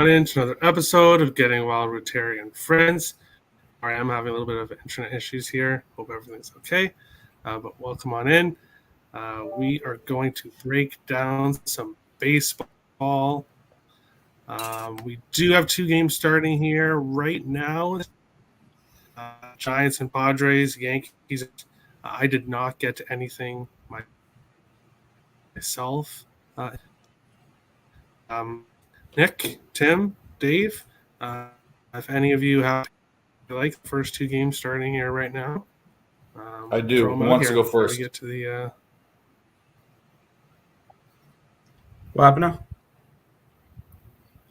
on into another episode of Getting Wild with Terry and Friends. I am having a little bit of internet issues here. Hope everything's okay. But welcome on in. We are going to break down some baseball. We do have two games starting here right now. Giants and Padres, Yankees. I did not get to anything myself. Nick, Tim, Dave, if any of you have like the first two games starting here right now. I do. Who wants to go first? Get to the What happened now?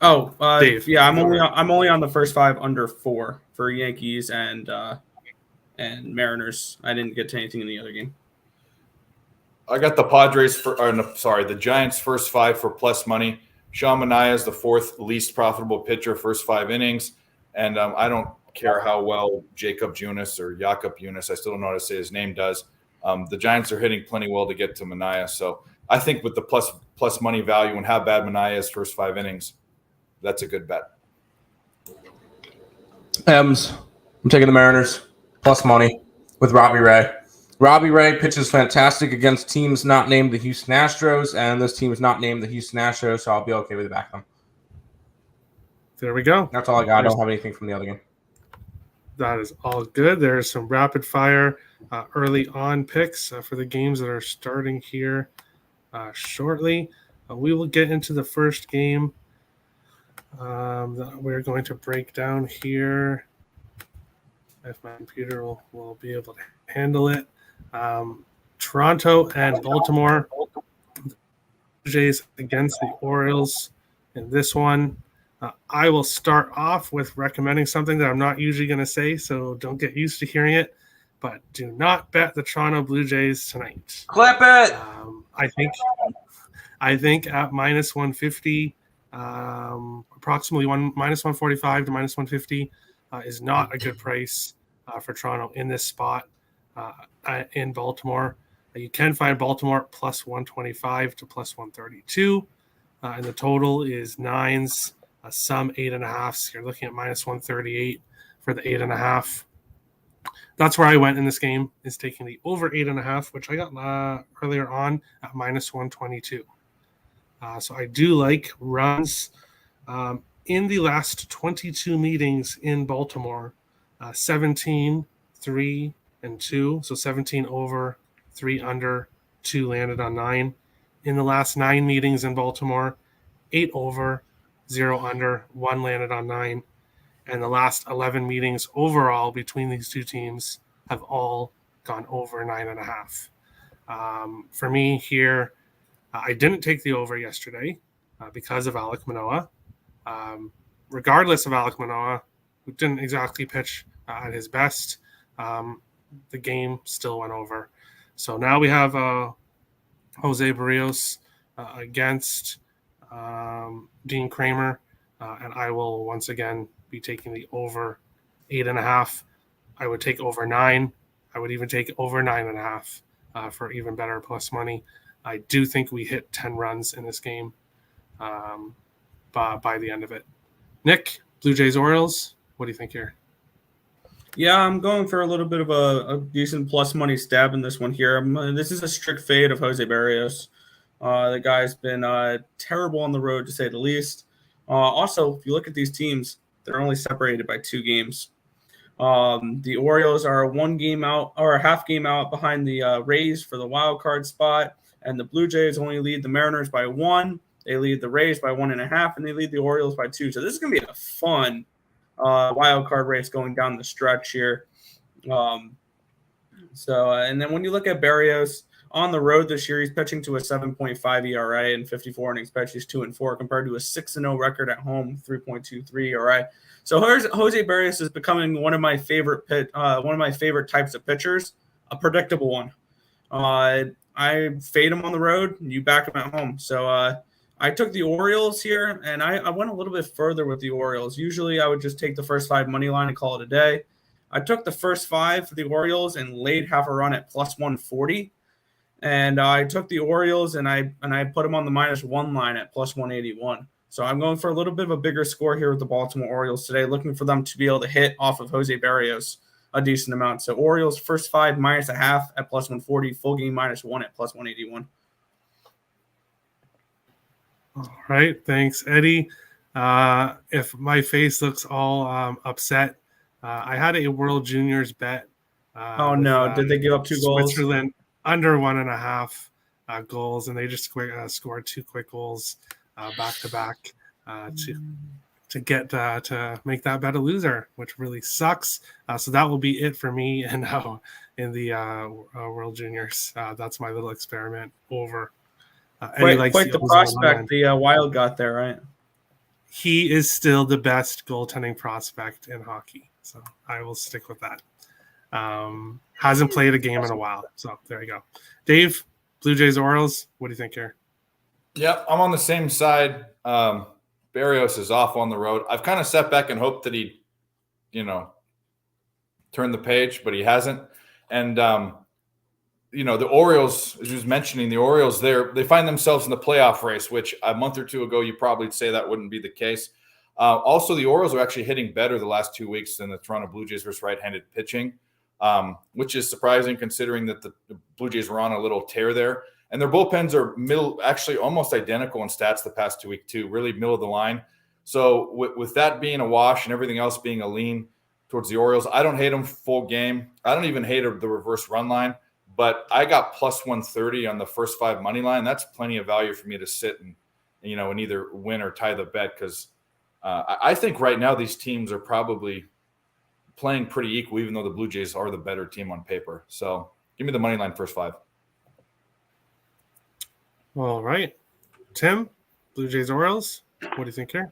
Oh, Dave. Yeah, I'm only on the first five under 4 for Yankees and Mariners. I didn't get to anything in the other game. I got the the Giants first 5 for plus money. Sean Manaea is the fourth least profitable pitcher, first 5 innings. And I don't care how well Jacob Junis, I still don't know how to say his name, does. The Giants are hitting plenty well to get to Manaea. So I think with the plus money value and how bad Manaea is first 5 innings, that's a good bet. I'm taking the Mariners plus money with Robbie Ray. Robbie Ray pitches fantastic against teams not named the Houston Astros, and this team is not named the Houston Astros, so I'll be okay with the back them. There we go. That's all I got. I don't have anything from the other game. That is all good. There's some rapid fire early on picks for the games that are starting here shortly. We will get into the first game that we're going to break down here. If my computer will be able to handle it. Toronto and Baltimore. Jays against the Orioles in this one. I will start off with recommending something that I'm not usually going to say, so don't get used to hearing it. But do not bet the Toronto Blue Jays tonight. Clip it. I think at minus 150, approximately minus 145 to minus 150 is not a good price for Toronto in this spot in Baltimore. You can find Baltimore plus 125 to plus 132, and the total is 9s. Some 8.5. So you're looking at minus 138 for the 8.5. That's where I went in this game, is taking the over 8.5, which I got earlier on at minus 122. So I do like runs. In the last 22 meetings in Baltimore, 17, 3, and 2. So 17 over, 3 under, 2 landed on 9. In the last 9 meetings in Baltimore, 8 over, 0 under, 1 landed on 9. And the last 11 meetings overall between these two teams have all gone over 9.5. For me here, I didn't take the over yesterday because of Alek Manoah. Regardless of Alek Manoah, who didn't exactly pitch at his best, the game still went over. So now we have Jose Barrios against Dean Kramer, and I will once again be taking the over 8.5. I would take over 9. I would even take over 9.5 for even better plus money. I do think we hit 10 runs in this game by the end of it. Nick, Blue Jays Orioles, what do you think here? Yeah, I'm going for a little bit of a decent plus money stab in this one here. This is a strict fade of Jose Barrios. The guy's been terrible on the road, to say the least. Also, if you look at these teams, they're only separated by 2 games. The Orioles are 1 game out or a half game out behind the Rays for the wild card spot, and the Blue Jays only lead the Mariners by 1. They lead the Rays by 1.5, and they lead the Orioles by 2. So this is going to be a fun wild card race going down the stretch here. And then when you look at Barrios on the road this year, he's pitching to a 7.5 ERA and 54 innings pitched. He's 2-4 compared to a 6-0 record at home, 3.23 ERA. So Jose Barrios is becoming one of my favorite types of pitchers, a predictable one. I fade him on the road, and you back him at home. So I took the Orioles here, and I went a little bit further with the Orioles. Usually I would just take the first 5 money line and call it a day. I took the first 5 for the Orioles and laid half a run at plus 140. And I took the Orioles and I put them on the -1 line at plus 181. So I'm going for a little bit of a bigger score here with the Baltimore Orioles today, looking for them to be able to hit off of Jose Barrios a decent amount. So Orioles first 5 -0.5 at +140, full game -1 at +181. All right, thanks, Eddie. If my face looks all upset, I had a World Juniors bet. Oh no! Did they give up 2 goals? Switzerland under 1.5 goals, and they just scored 2 quick goals back to back to get to make that bet a loser, which really sucks. So that will be it for me in the World Juniors. That's my little experiment over. Quite the prospect the Wild got there, right? He is still the best goaltending prospect in hockey, so I will stick with that. Hasn't played a game in a while, so there you go. Dave, Blue Jays, Orioles, what do you think here? Yeah, I'm on the same side. Barrios is off on the road. I've kind of sat back and hoped that he'd, turn the page, but he hasn't. And the Orioles, as you was mentioning, the Orioles, they find themselves in the playoff race, which a month or two ago you probably say that wouldn't be the case. Also, the Orioles are actually hitting better the last 2 weeks than the Toronto Blue Jays versus right-handed pitching, which is surprising considering that the Blue Jays were on a little tear there. And their bullpens are actually almost identical in stats the past 2 weeks too, really middle of the line. So with that being a wash and everything else being a lean towards the Orioles, I don't hate them full game. I don't even hate the reverse run line. But I got +130 on the first 5 money line. That's plenty of value for me to sit and either win or tie the bet because I think right now these teams are probably playing pretty equal, even though the Blue Jays are the better team on paper. So give me the money line first 5. All right, Tim, Blue Jays, Orioles. What do you think here?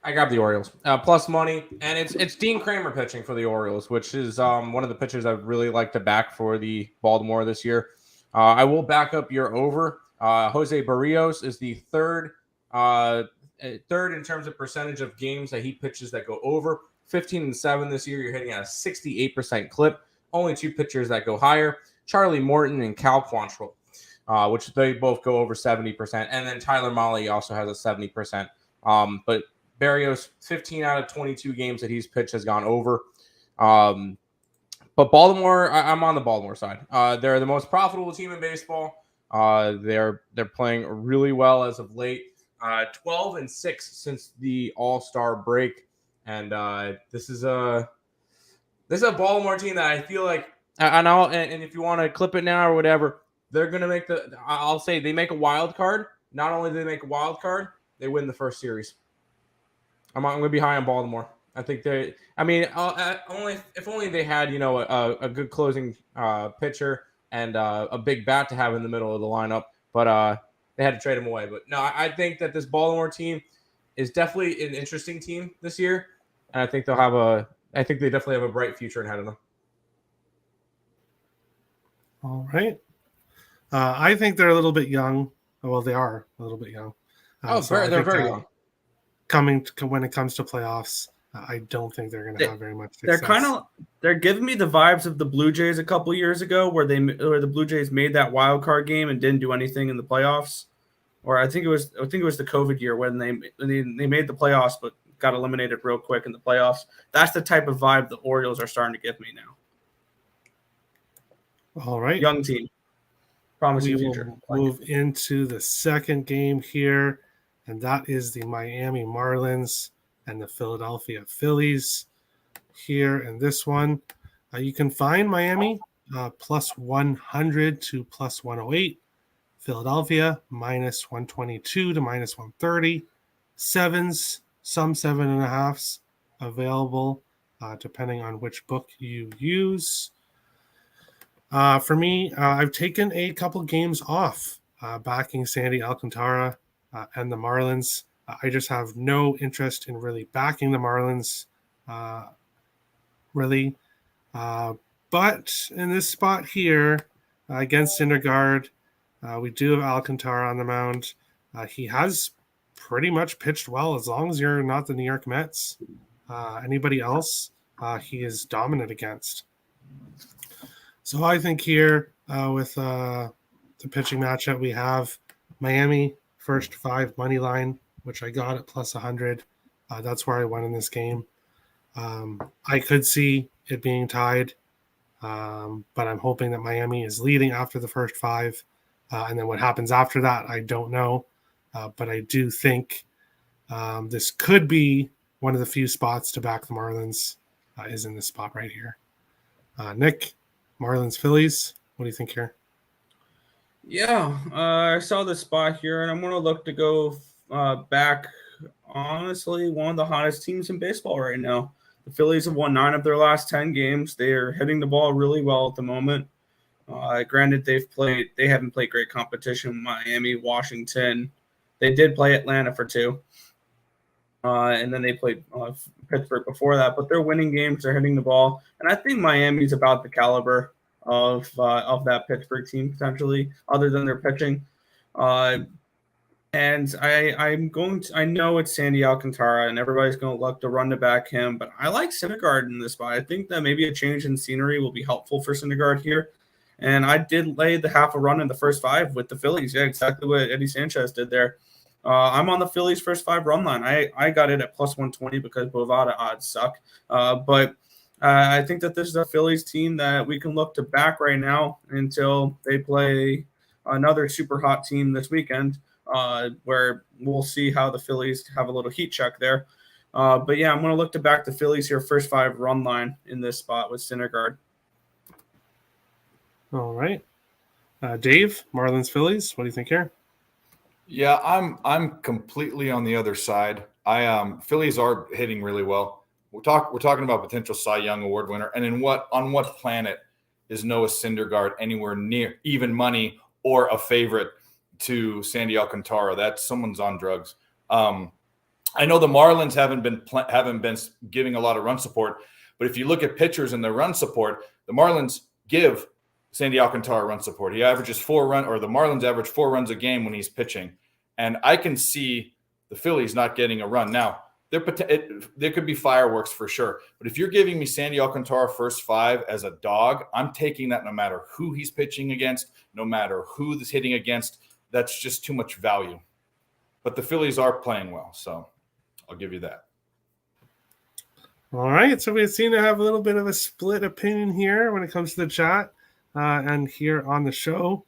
I got the Orioles plus money, and it's Dean Kramer pitching for the Orioles, which is one of the pitchers I'd really like to back for the Baltimore this year. I will back up your over. Jose Barrios is the third in terms of percentage of games that he pitches that go over. 15-7 this year. You're hitting at a 68% clip. Only 2 pitchers that go higher: Charlie Morton and Cal Quantrill, which they both go over 70%, and then Tyler Mahle also has a 70%. But Barrios, 15 out of 22 games that he's pitched has gone over. But Baltimore, I'm on the Baltimore side. They're the most profitable team in baseball. They're playing really well as of late. 12-6 since the All-Star break, and this is a Baltimore team that I feel like, and if you want to clip it now or whatever, they're gonna make I'll say they make a wild card. Not only do they make a wild card, they win the first series. I'm going to be high on Baltimore. I think if only they had, a good closing pitcher and a big bat to have in the middle of the lineup, but they had to trade him away. But no, I think that this Baltimore team is definitely an interesting team this year, and I think they definitely have a bright future ahead of them. All right. I think they're a little bit young. Well, they are a little bit young. They're very young. When it comes to playoffs, I don't think they're going to have very much success. They're giving me the vibes of the Blue Jays a couple years ago, where the Blue Jays made that wild card game and didn't do anything in the playoffs. Or I think it was the COVID year when they made the playoffs but got eliminated real quick in the playoffs. That's the type of vibe the Orioles are starting to give me now. All right, young team, promising future. Move into the second game here. And that is the Miami Marlins and the Philadelphia Phillies here in this one. You can find Miami +100 to +108. Philadelphia -122 to -130. Sevens, some 7.5s available depending on which book you use. For me, I've taken a couple games off backing Sandy Alcantara and the Marlins. I just have no interest in really backing the Marlins, really. But in this spot here, against Syndergaard, we do have Alcantara on the mound. He has pretty much pitched well as long as you're not the New York Mets. Anybody else, he is dominant against. So I think here with the pitching matchup, we have Miami first 5 money line, which I got at plus 100. That's where I won in this game. I could see it being tied, but I'm hoping that Miami is leading after the first 5. And then what happens after that, I don't know. But I do think this could be one of the few spots to back the Marlins is in this spot right here. Nick, Marlins, Phillies, what do you think here? Yeah, I saw the spot here, and I'm going to look to go back. Honestly, one of the hottest teams in baseball right now. The Phillies have won 9 of their last 10 games. They are hitting the ball really well at the moment. Granted, they haven't played great competition. Miami, Washington. They did play Atlanta for 2. And then they played Pittsburgh before that. But they're winning games. They're hitting the ball. And I think Miami's about the caliber of that Pittsburgh team potentially, other than their pitching. And I know it's Sandy Alcantara, and everybody's going to look to run to back him. But I like Syndergaard in this spot. I think that maybe a change in scenery will be helpful for Syndergaard here. And I did lay the half a run in the first 5 with the Phillies. Yeah, exactly what Eddie Sanchez did there. I'm on the Phillies' first 5 run line. I got it at plus 120 because Bovada odds suck. But I think that this is a Phillies team that we can look to back right now until they play another super hot team this weekend, where we'll see how the Phillies have a little heat check there. But yeah, I'm going to look to back the Phillies here, first 5 run line in this spot with Syndergaard. All right. Dave, Marlins, Phillies, what do you think here? Yeah, I'm completely on the other side. Phillies are hitting really well. We're talking about potential Cy Young Award winner, and on what planet is Noah Syndergaard anywhere near even money or a favorite to Sandy Alcantara? That someone's on drugs. I know the Marlins haven't been giving a lot of run support, but if you look at pitchers and their run support, the Marlins give Sandy Alcantara run support. The Marlins average 4 runs a game when he's pitching. And I can see the Phillies not getting a run. Now, there could be fireworks for sure. But if you're giving me Sandy Alcantara first 5 as a dog, I'm taking that no matter who he's pitching against, no matter who he's hitting against. That's just too much value. But the Phillies are playing well, so I'll give you that. All right. So we seem to have a little bit of a split opinion here when it comes to the chat. And here on the show,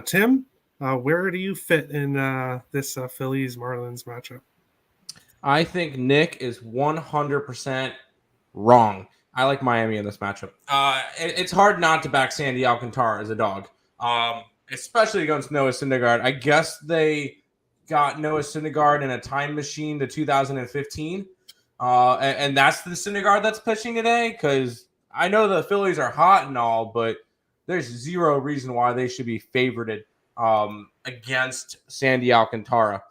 Tim, where do you fit in this Phillies Marlins matchup? I think Nick is 100% wrong. I like Miami in this matchup. It's hard not to back Sandy Alcantara as a dog, especially against Noah Syndergaard. I guess they got Noah Syndergaard in a time machine to 2015, and that's the Syndergaard that's pitching today, because I know the Phillies are hot and all, but there's zero reason why they should be favorited against Sandy Alcantara.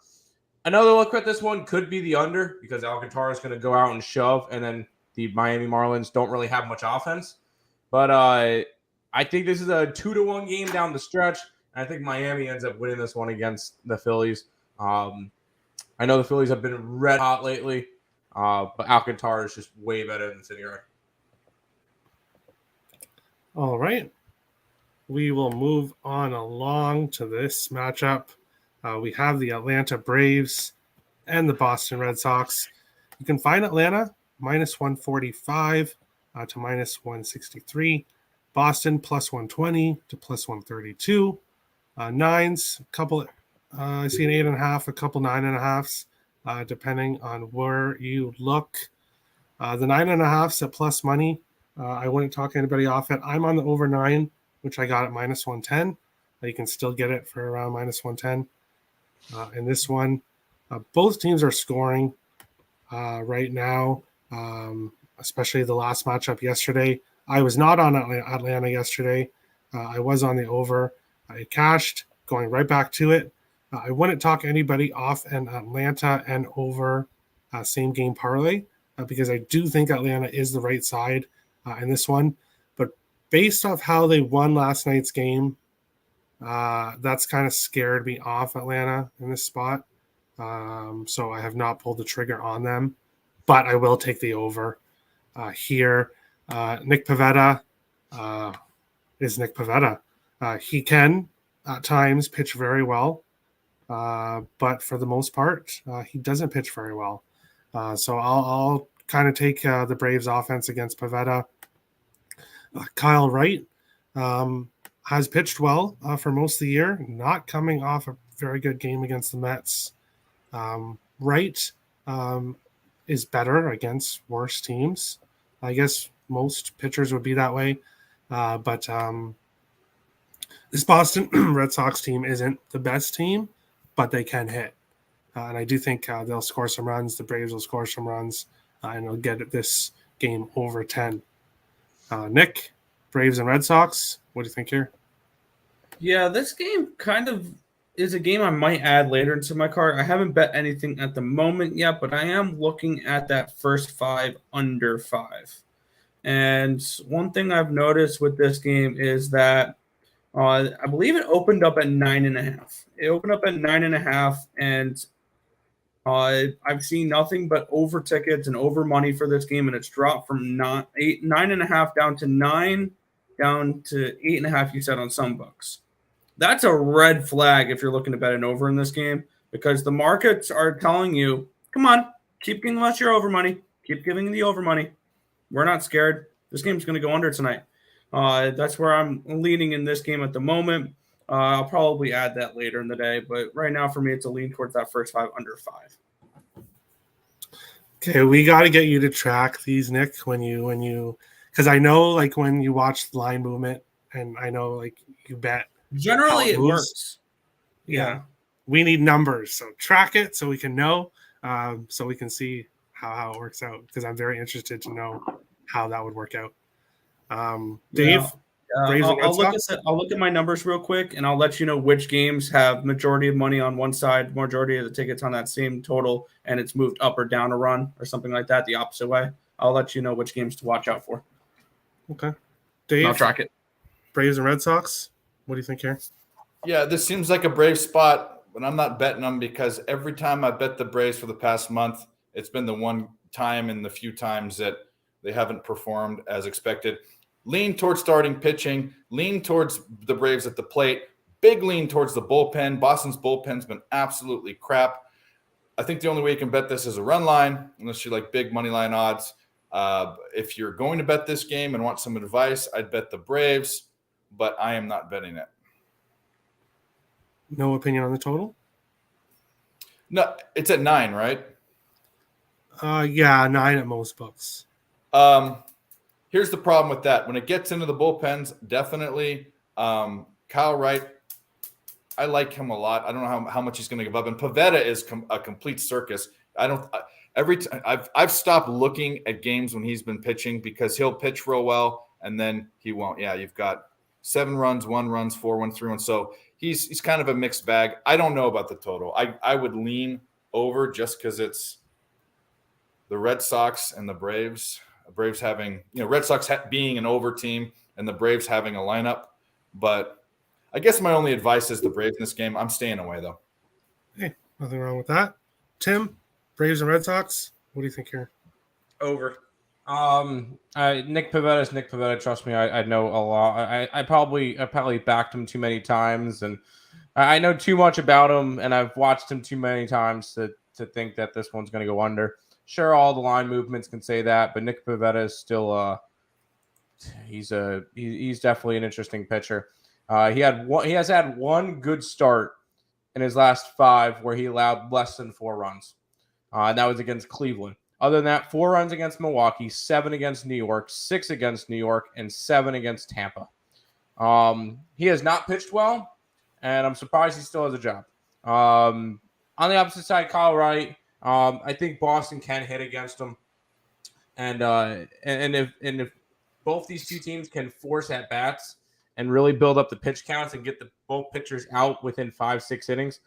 Another look at this one could be the under, because Alcantara is going to go out and shove, and then the Miami Marlins don't really have much offense. But I think this is a 2-1 game down the stretch. And I think Miami ends up winning this one against the Phillies. I know the Phillies have been red hot lately, but Alcantara is just way better than Syndergaard. All right. We will move on along to this matchup. We have the Atlanta Braves and the Boston Red Sox. You can find Atlanta minus 145 to minus 163. Boston plus 120 to plus 132. Nines, a couple. I see an 8.5, a couple 9.5s, depending on where you look. The 9.5s at plus money. I wouldn't talk anybody off it. I'm on the over 9, which I got at minus 110. You can still get it for around minus 110. In this one, both teams are scoring right now, especially the last matchup yesterday. I was not on Atlanta yesterday. I was on the over. I cashed, going right back to it. I wouldn't talk anybody off an Atlanta and over same game parlay because I do think Atlanta is the right side in this one. But based off how they won last night's game, that's kind of scared me off Atlanta in this spot. So I have not pulled the trigger on them, but I will take the over here. Nick Pivetta is Nick Pivetta. He can at times pitch very well. but for the most part, he doesn't pitch very well. So I'll kind of take the Braves offense against Pivetta. Kyle Wright has pitched well for most of the year, not coming off a very good game against the Mets. Wright is better against worse teams. I guess most pitchers would be that way. But this Boston Red Sox team isn't the best team, but they can hit. And I do think they'll score some runs. The Braves will score some runs, and they'll get this game over 10. Nick, Braves and Red Sox, what do you think here? Yeah, this game kind of is a game I might add later into my card. I haven't bet anything at the moment yet, but I am looking at that first 5 under 5. And one thing I've noticed with this game is that I believe it opened up at 9.5. It opened up at 9.5, and I've seen nothing but over tickets and over money for this game, and it's dropped from 9.5 down to 9, down to 8.5. You said on some books. That's a red flag if you're looking to bet an over in this game, because the markets are telling you, come on, keep giving us your over money. Keep giving the over money. We're not scared. This game's going to go under tonight. That's where I'm leaning in this game at the moment. I'll probably add that later in the day, but right now for me, it's a lean towards that first 5 under 5. Okay, we got to get you to track these, Nick, when you, because I know like when you watch the line movement, and I know like you bet. Generally, it works. Yeah, we need numbers, so track it so we can know, so we can see how it works out. Because I'm very interested to know how that would work out. Dave, I'll look at my numbers real quick, and I'll let you know which games have majority of money on one side, majority of the tickets on that same total, and it's moved up or down a run or something like that, the opposite way. I'll let you know which games to watch out for. Okay, Dave, I'll track it. Braves and Red Sox. What do you think here? Yeah, this seems like a Brave spot, but I'm not betting them because every time I bet the Braves for the past month, it's been the one time and the few times that they haven't performed as expected. Lean towards starting pitching, lean towards the Braves at the plate, big lean towards the bullpen. Boston's bullpen's been absolutely crap. I think the only way you can bet this is a run line, unless you like big money line odds. If you're going to bet this game and want some advice, I'd bet the Braves, but I am not betting it. No opinion on the total? No, it's at 9, right? Yeah, 9 at most books. Here's the problem with that. When it gets into the bullpens, definitely Kyle Wright, I like him a lot. I don't know how much he's going to give up. And Pivetta is a complete circus. I've stopped looking at games when he's been pitching because he'll pitch real well and then he won't. Yeah, you've got 7 runs, 1 runs, 4 1, 3 1. So he's kind of a mixed bag. I don't know about the total. I would lean over just because it's the Red Sox and the Braves. Braves having, Red Sox being an over team and the Braves having a lineup. But I guess my only advice is the Braves in this game. I'm staying away, though. Hey, nothing wrong with that. Tim, Braves and Red Sox, what do you think here? Over. Nick Pivetta is Nick Pivetta. Trust me, I know a lot. I probably backed him too many times, and I know too much about him, and I've watched him too many times to think that this one's going to go under. Sure, all the line movements can say that, but Nick Pivetta is still he's definitely an interesting pitcher. He has had one good start in his last 5 where he allowed less than 4 runs. And that was against Cleveland. Other than that, 4 runs against Milwaukee, 7 against New York, 6 against New York, and 7 against Tampa. He has not pitched well, and I'm surprised he still has a job. On the opposite side, Kyle Wright. I think Boston can hit against him, and if both these two teams can force at bats and really build up the pitch counts and get both pitchers out within 5-6 innings,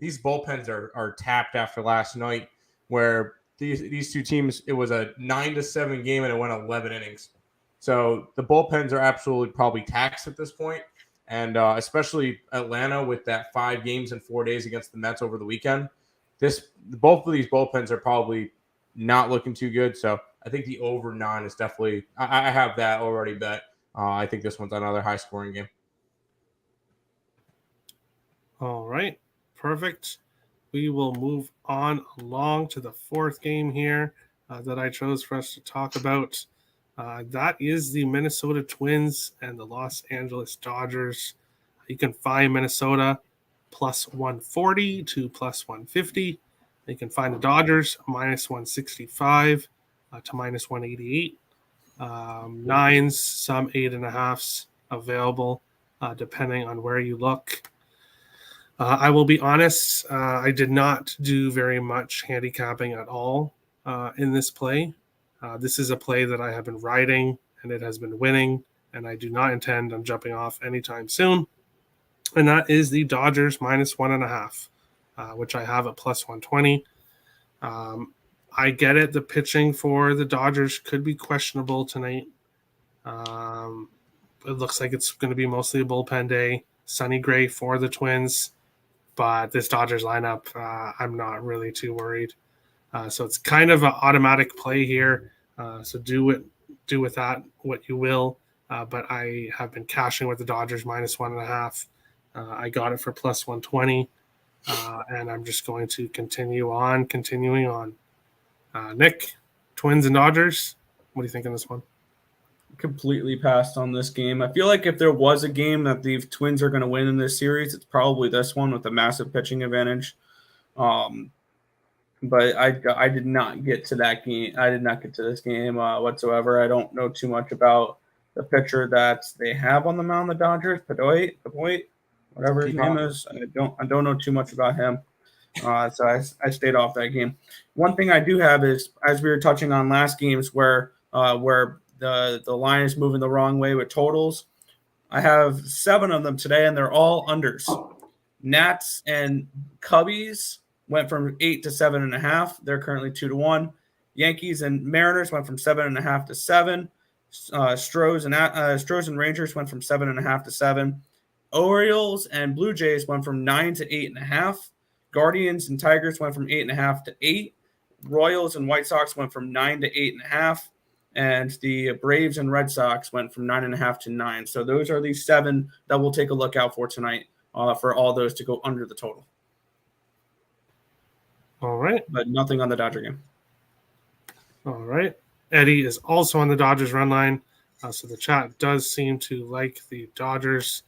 these bullpens are tapped after last night, where these two teams, it was a 9-7 game and it went 11 innings. So the bullpens are absolutely probably taxed at this point, and especially Atlanta with that 5 games in 4 days against the Mets over the weekend. Both of these bullpens are probably not looking too good. So I think the over 9 is definitely. I have that already bet. I think this one's another high scoring game. All right. Perfect. We will move on along to the fourth game here that I chose for us to talk about. That is the Minnesota Twins and the Los Angeles Dodgers. You can find Minnesota plus 140 to plus 150. You can find the Dodgers minus 165 to minus 188. Nines, some 8.5s available, depending on where you look. I will be honest, I did not do very much handicapping at all in this play. This is a play that I have been riding, and it has been winning, and I do not intend on jumping off anytime soon. And that is the Dodgers minus 1.5, which I have at plus 120. I get it. The pitching for the Dodgers could be questionable tonight. It looks like it's going to be mostly a bullpen day. Sonny Gray for the Twins. But this Dodgers lineup, I'm not really too worried. So it's kind of an automatic play here. So do with that what you will. But I have been cashing with the Dodgers minus 1.5. I got it for plus 120. And I'm just going to continuing on. Nick, Twins and Dodgers. What do you think in this one? Completely passed on this game. I feel like if there was a game that the Twins are going to win in this series, it's probably this one with a massive pitching advantage. But I did not get to that game. I did not get to this game whatsoever. I don't know too much about the pitcher that they have on the mound, the Dodgers, Padoy, whatever his name is. I don't know too much about him. So I stayed off that game. One thing I do have is, as we were touching on last games, where the line is moving the wrong way with totals. I have 7 of them today, and they're all unders. Nats and Cubbies went from 8 to 7.5. They're currently 2-1. Yankees and Mariners went from 7.5 to 7. Stros and Rangers went from 7.5 to 7. Orioles and Blue Jays went from 9 to 8.5. Guardians and Tigers went from 8.5 to 8. Royals and White Sox went from 9 to 8.5. And the Braves and Red Sox went from 9.5 to 9. So those are the 7 that we'll take a look out for tonight, for all those to go under the total. All right. But nothing on the Dodger game. All right. Eddie is also on the Dodgers run line. So the chat does seem to like the Dodgers.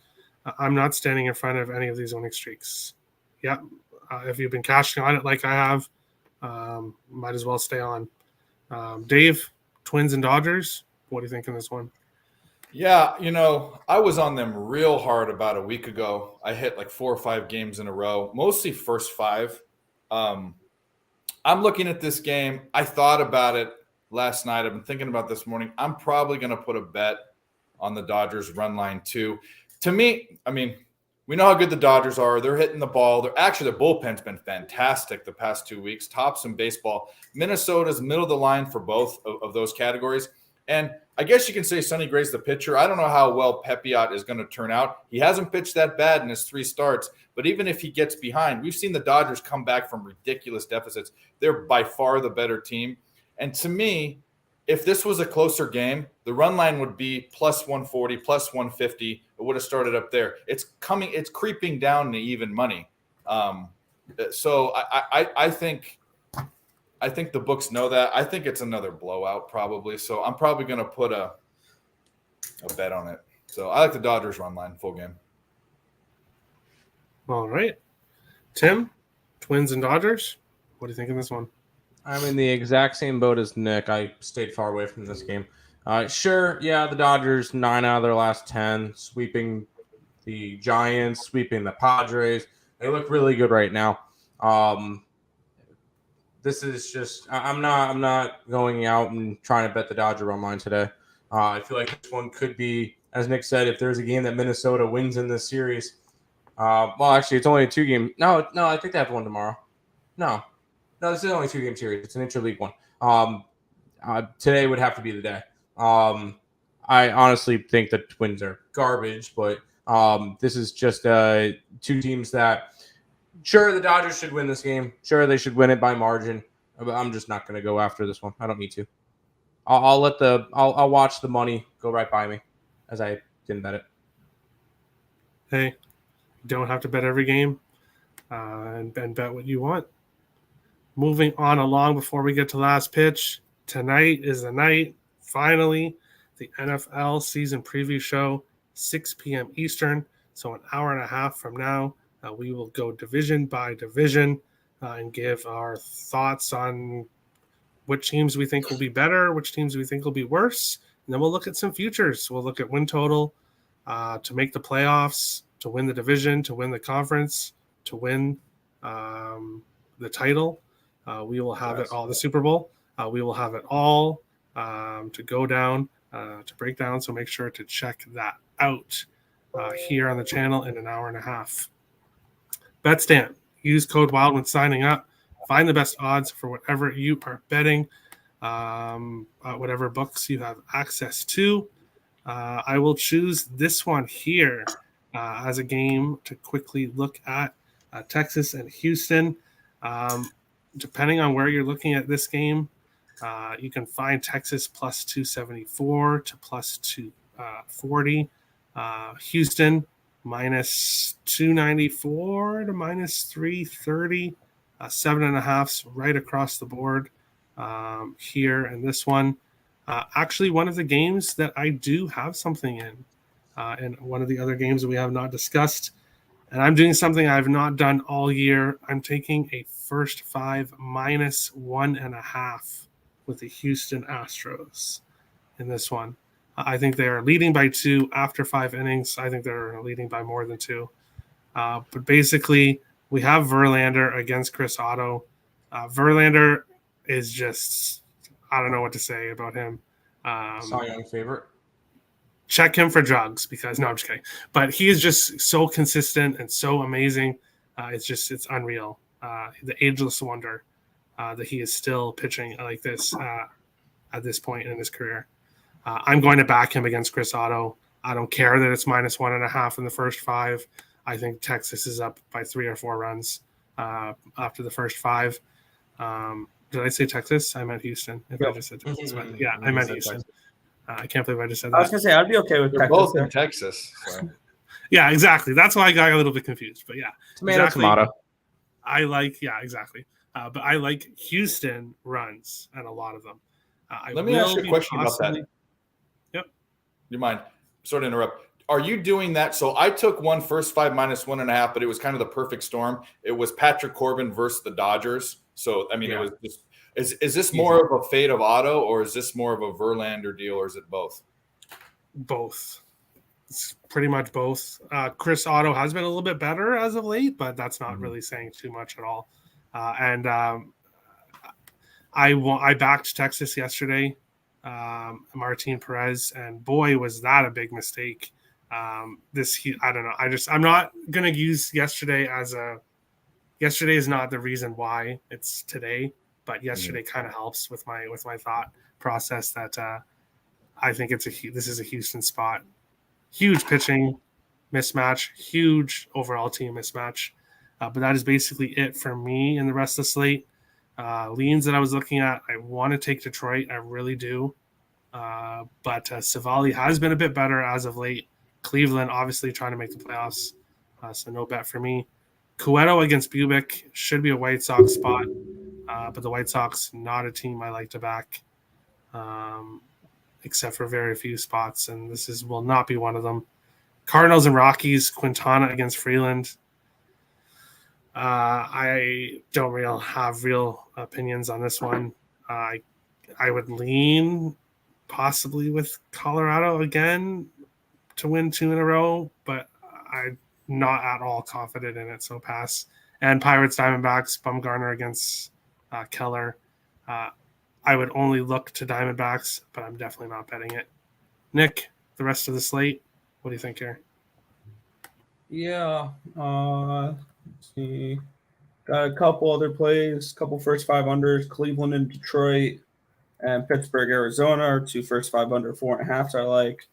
I'm not standing in front of any of these winning streaks. Yep. If you've been cashing on it like I have, might as well stay on. Dave, Twins and Dodgers, what do you think in this one? Yeah, I was on them real hard about a week ago. I hit like 4 or 5 games in a row, mostly first 5. I'm looking at this game. I thought about it last night. I've been thinking about this morning. I'm probably going to put a bet on the Dodgers run line too. To me, we know how good the Dodgers are. They're hitting the ball. Their bullpen's been fantastic the past 2 weeks, tops in baseball. Minnesota's middle of the line for both of those categories. And I guess you can say Sonny Gray's the pitcher. I don't know how well Pepiot is going to turn out. He hasn't pitched that bad in his 3 starts. But even if he gets behind, we've seen the Dodgers come back from ridiculous deficits. They're by far the better team. And to me, if this was a closer game, the run line would be plus 140, plus 150. It would have started up there. It's creeping down to even money. So I think the books know that. I think it's another blowout probably. So I'm probably going to put a bet on it. So I like the Dodgers run line full game. All right. Tim, Twins and Dodgers, what do you think in this one? I'm in the exact same boat as Nick. I stayed far away from this game. Sure, yeah, the Dodgers, 9 out of their last 10, sweeping the Giants, sweeping the Padres. They look really good right now. This is just I'm not going out and trying to bet the Dodger run line today. I feel like this one could be, as Nick said, if there's a game that Minnesota wins in this series. Well, actually, it's only a 2-game. No, I think they have one tomorrow. No, this is only a 2-game series. It's an interleague one. Today would have to be the day. I honestly think the Twins are garbage, but this is just 2 teams that, sure, the Dodgers should win this game. Sure, they should win it by margin. But I'm just not going to go after this one. I don't need to. I'll I'll watch the money go right by me, as I didn't bet it. Hey, you don't have to bet every game. and bet what you want. Moving on along before we get to last pitch, tonight is the night, finally, the NFL season preview show, 6 p.m. Eastern. So an hour and a half from now, we will go division by division and give our thoughts on which teams we think will be better, which teams we think will be worse. And then we'll look at some futures. We'll look at win total to make the playoffs, to win the division, to win the conference, to win the title. We will have it all, the Super Bowl. We will have it all to go down, to break down. So make sure to check that out here on the channel in an hour and a half. BetStamp. Use code WILD when signing up. Find the best odds for whatever you are betting, whatever books you have access to. I will choose this one here as a game to quickly look at Texas and Houston. Depending on where you're looking at this game, you can find Texas plus 274 to plus 240. Houston minus 294 to minus 330. 7.5s right across the board here in this one. Actually, one of the games that I do have something in, and one of the other games that we have not discussed, and I'm doing something I've not done all year. I'm taking a first 5 minus 1.5 with the Houston Astros in this one. I think they are leading by 2 after 5 innings. I think they're leading by more than 2. But basically, we have Verlander against Chris Otto. Verlander is just, I don't know what to say about him. Cy Young favorite. Check him for drugs because, no, I'm just kidding. But he is just so consistent and so amazing. It's unreal. The ageless wonder that he is still pitching like this at this point in his career. I'm going to back him against Chris Otto. I don't care that it's minus 1.5 in the first 5. I think Texas is up by 3 or 4 runs after the first 5. Did I say Texas? I meant Houston. If I just said Texas, but yeah, I meant Houston. I can't believe I just said that. I was gonna say I'd be okay with They're Texas. both in Texas. So. Yeah, exactly. That's why I got a little bit confused. But yeah, Tomato. I like, exactly. But I like Houston runs and a lot of them. Let me ask you a question about that. Yep. You mind? Sort of interrupt. Are you doing that? So I took one first 5 minus 1.5, but it was kind of the perfect storm. It was Patrick Corbin versus the Dodgers. So I mean, It was just. Is this more of a fade of Otto, or is this more of a Verlander deal, or is it both? Both. It's pretty much both. Chris Otto has been a little bit better as of late, but that's not really saying too much at all. I backed Texas yesterday, Martin Perez, and boy, was that a big mistake. I don't know. I'm not gonna use yesterday as yesterday is not the reason why it's today, but yesterday kind of helps with my thought process that I think this is a Houston spot. Huge pitching mismatch, huge overall team mismatch. But that is basically it for me in the rest of the slate. Leans that I was looking at, I want to take Detroit. I really do. But Savali has been a bit better as of late. Cleveland obviously trying to make the playoffs. So no bet for me. Cueto against Bubic should be a White Sox spot. But the White Sox, not a team I like to back, except for very few spots. And this will not be one of them. Cardinals and Rockies, Quintana against Freeland. I don't have real opinions on this one. I would lean possibly with Colorado again to win 2 in a row, but I'm not at all confident in it, so pass. And Pirates, Diamondbacks, Bumgarner against Keller. I would only look to Diamondbacks, but I'm definitely not betting it. Nick, the rest of the slate, what do you think here? Yeah. Let's see. Got a couple other plays, couple first 5 unders. Cleveland and Detroit and Pittsburgh, Arizona are 2 first 5 under 4.5s I like.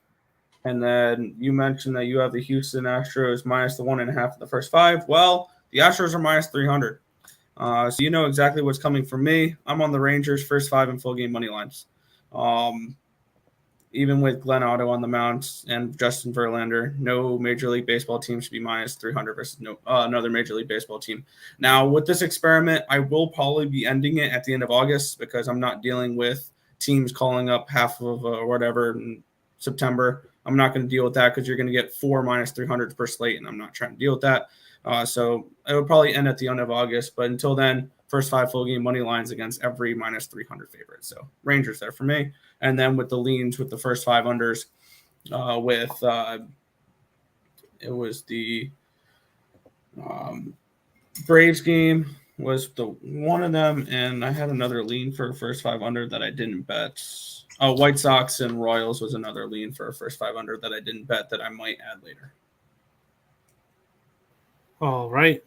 And then you mentioned that you have the Houston Astros minus the 1.5 in the first 5. Well, the Astros are minus 300. So you know exactly what's coming from me. I'm on the Rangers first 5 and full game money lines. even with Glenn Otto on the mound and Justin Verlander, no Major League Baseball team should be minus 300 versus another Major League Baseball team. Now, with this experiment, I will probably be ending it at the end of August because I'm not dealing with teams calling up half of or whatever in September. I'm not going to deal with that because you're going to get 4 minus 300s per slate, and I'm not trying to deal with that. So it will probably end at the end of August. But until then, first 5 full game money lines against every minus 300 favorite. So Rangers there for me. And then with the leans with the first 5 unders, it was the Braves game was the one of them, and I had another lean for first 5 under that I didn't bet. Oh, White Sox and Royals was another lean for a first 5 under that I didn't bet that I might add later. All right.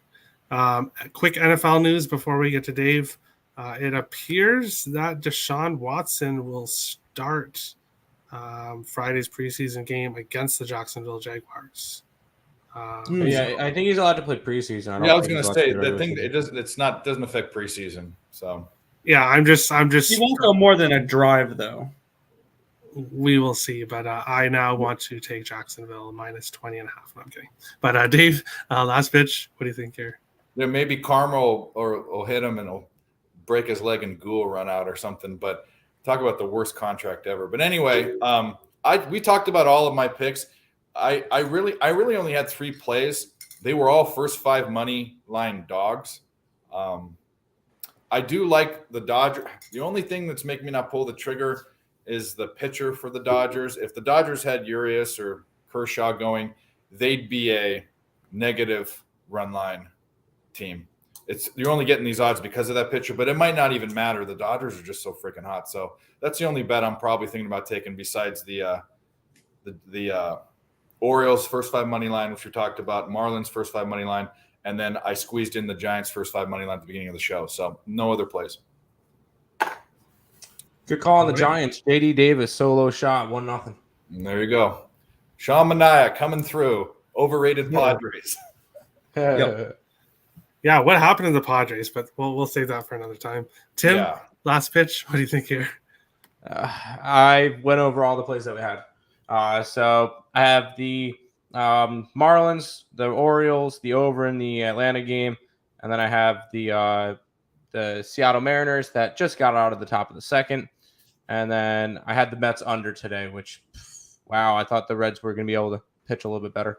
Quick NFL news before we get to Dave. It appears that Deshaun Watson will start Friday's preseason game against the Jacksonville Jaguars. Yeah, I think he's allowed to play preseason. I was going to say the thing. Doesn't affect preseason. So yeah, I'm just. He won't go more than a drive though. We will see, but I now want to take Jacksonville minus 20.5. No, I'm kidding. But Dave, last pitch. What do you think here? Yeah, maybe Karma will hit him and he'll break his leg and ghoul run out or something. But talk about the worst contract ever. But anyway, we talked about all of my picks. I really only had 3 plays. They were all first 5 money line dogs. I do like the Dodgers. The only thing that's making me not pull the trigger is the pitcher for the Dodgers. If the Dodgers had Urias or Kershaw going, they'd be a negative run line team. You're only getting these odds because of that pitcher, but it might not even matter. The Dodgers are just so freaking hot. So that's the only bet I'm probably thinking about taking besides the Orioles first 5 money line, which we talked about, Marlins first 5 money line, and then I squeezed in the Giants first 5 money line at the beginning of the show. So no other plays. Good call on the Giants. JD Davis solo shot 1-0. There you go. Sean Manaea coming through. Overrated Padres. Yep. Yeah, what happened to the Padres? But we'll save that for another time. Tim, last pitch. What do you think here? I went over all the plays that we had. So I have the Marlins, the Orioles, the over in the Atlanta game, and then I have the Seattle Mariners that just got out of the top of the second. And then I had the Mets under today, which, wow, I thought the Reds were going to be able to pitch a little bit better.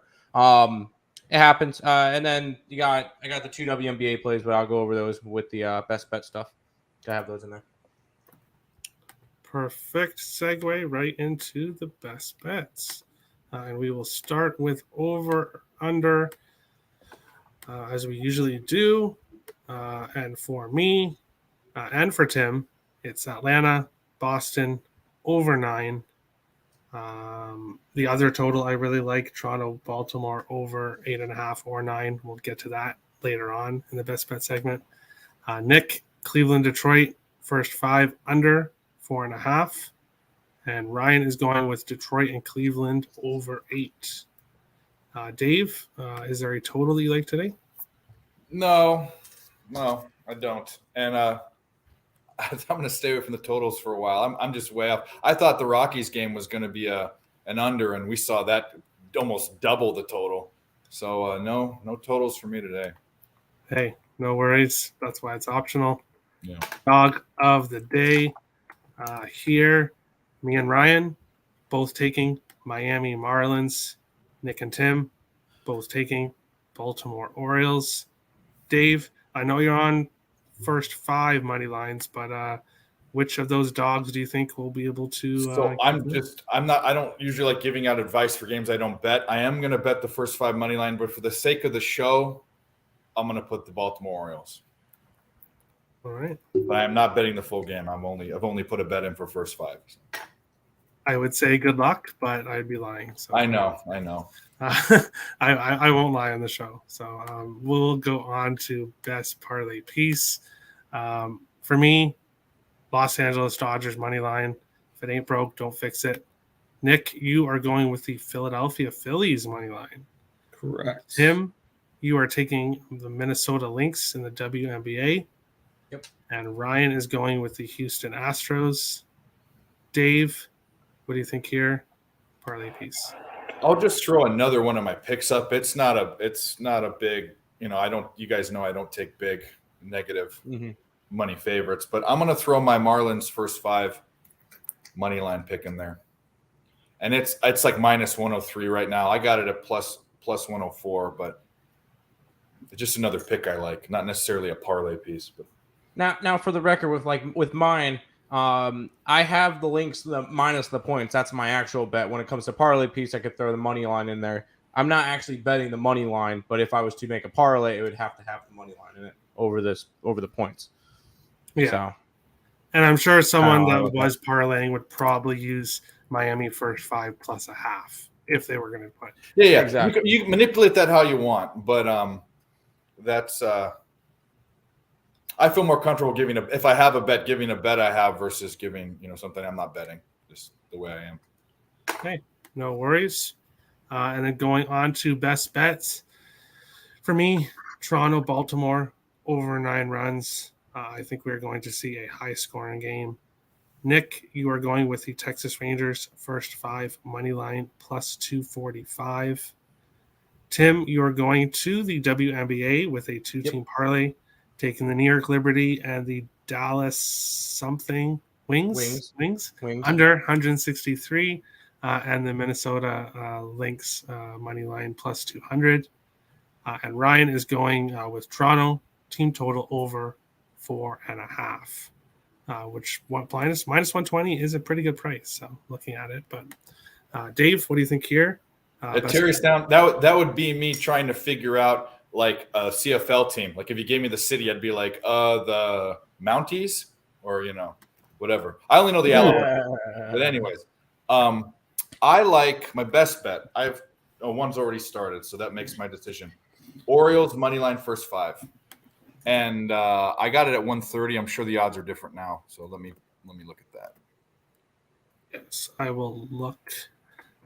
It happens. And then I got the 2 WNBA plays, but I'll go over those with the best bet stuff. I have those in there. Perfect segue right into the best bets. And we will start with over, under, as we usually do. And for me and for Tim, it's Atlanta, Boston, over 9. The other total I really like, Toronto, Baltimore, over 8.5 or 9. We'll get to that later on in the best bet segment. Nick, Cleveland, Detroit, first 5 under 4.5. And Ryan is going with Detroit and Cleveland over 8. Dave, is there a total that you like today? No, I don't. And I'm going to stay away from the totals for a while. I'm just way off. I thought the Rockies game was going to be an under, and we saw that almost double the total. So no totals for me today. Hey, no worries. That's why it's optional. Yeah. Dog of the day here. Me and Ryan both taking Miami Marlins. Nick and Tim both taking Baltimore Orioles. Dave, I know you're on first 5 money lines, but which of those dogs do you think will be able to? So I don't usually like giving out advice for games I don't bet. I am going to bet the first 5 money line, but for the sake of the show, I'm going to put the Baltimore Orioles. All right. But I am not betting the full game. I've only put a bet in for first 5. I would say good luck, but I'd be lying. So I know. I won't lie on the show. So we'll go on to best parlay piece. For me, Los Angeles Dodgers money line. If it ain't broke, don't fix it. Nick, you are going with the Philadelphia Phillies money line. Correct. Tim, you are taking the Minnesota Lynx in the WNBA. Yep. And Ryan is going with the Houston Astros. Dave, what do you think here? Parlay piece. I'll just throw another one of my picks up. It's not a big, you guys know I don't take big negative money favorites, but I'm going to throw my Marlins first 5 money line pick in there. And it's like minus 103 right now. I got it at plus 104, but it's just another pick I like, not necessarily a parlay piece. But Now for the record, with mine, I have the links minus the points. That's my actual bet. When it comes to parlay piece, I could throw the money line in there. I'm not actually betting the money line, but if I was to make a parlay, it would have to have the money line in it over the points. Yeah. So, and I'm sure someone that was parlaying would probably use Miami first 5 plus a half if they were going to put. Yeah, exactly. You can manipulate that how you want, but that's I feel more comfortable if I have a bet, giving a bet I have versus giving something I'm not betting. Just the way I am. Okay, no worries. And then going on to best bets for me, Toronto, Baltimore over 9 runs. I think we're going to see a high scoring game. Nick, you are going with the Texas Rangers first 5 money line plus 245. Tim, you are going to the WNBA with a 2-team parlay, taking the New York Liberty and the Dallas something Wings under 163, and the Minnesota Lynx money line plus 200. And Ryan is going with Toronto team total over 4.5. Which minus 120 is a pretty good price. So looking at it, but Dave, what do you think here? Terry's down. That would be me trying to figure out like a CFL team. Like if you gave me the city, I'd be like the Mounties or whatever. I only know the Alabama. But anyways, I like my best bet. One's already started, so that makes my decision. Orioles money line first 5. And I got it at 130. I'm sure the odds are different now. So let me look at that. Yes, I will look.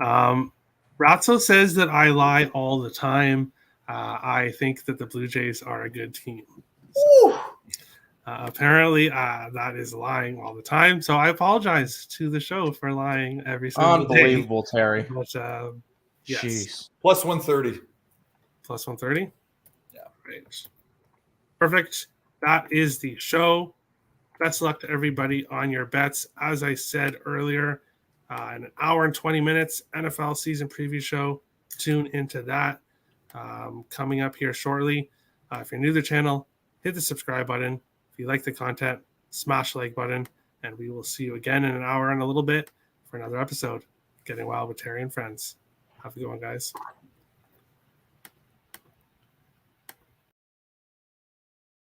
Ratzo says that I lie all the time. I think that the Blue Jays are a good team. So, apparently, that is lying all the time. So I apologize to the show for lying every single day. Unbelievable, Terry. But, yes. Jeez. Plus 130. Plus 130? Yeah. Right. Perfect. That is the show. Best luck to everybody on your bets. As I said earlier, in an hour and 20 minutes, NFL season preview show. Tune into that coming up here shortly. If you're new to the channel, hit the subscribe button. If you like the content, smash the like button. And we will see you again in an hour and a little bit for another episode. Getting Wild with Terry and Friends. Have a good one, guys.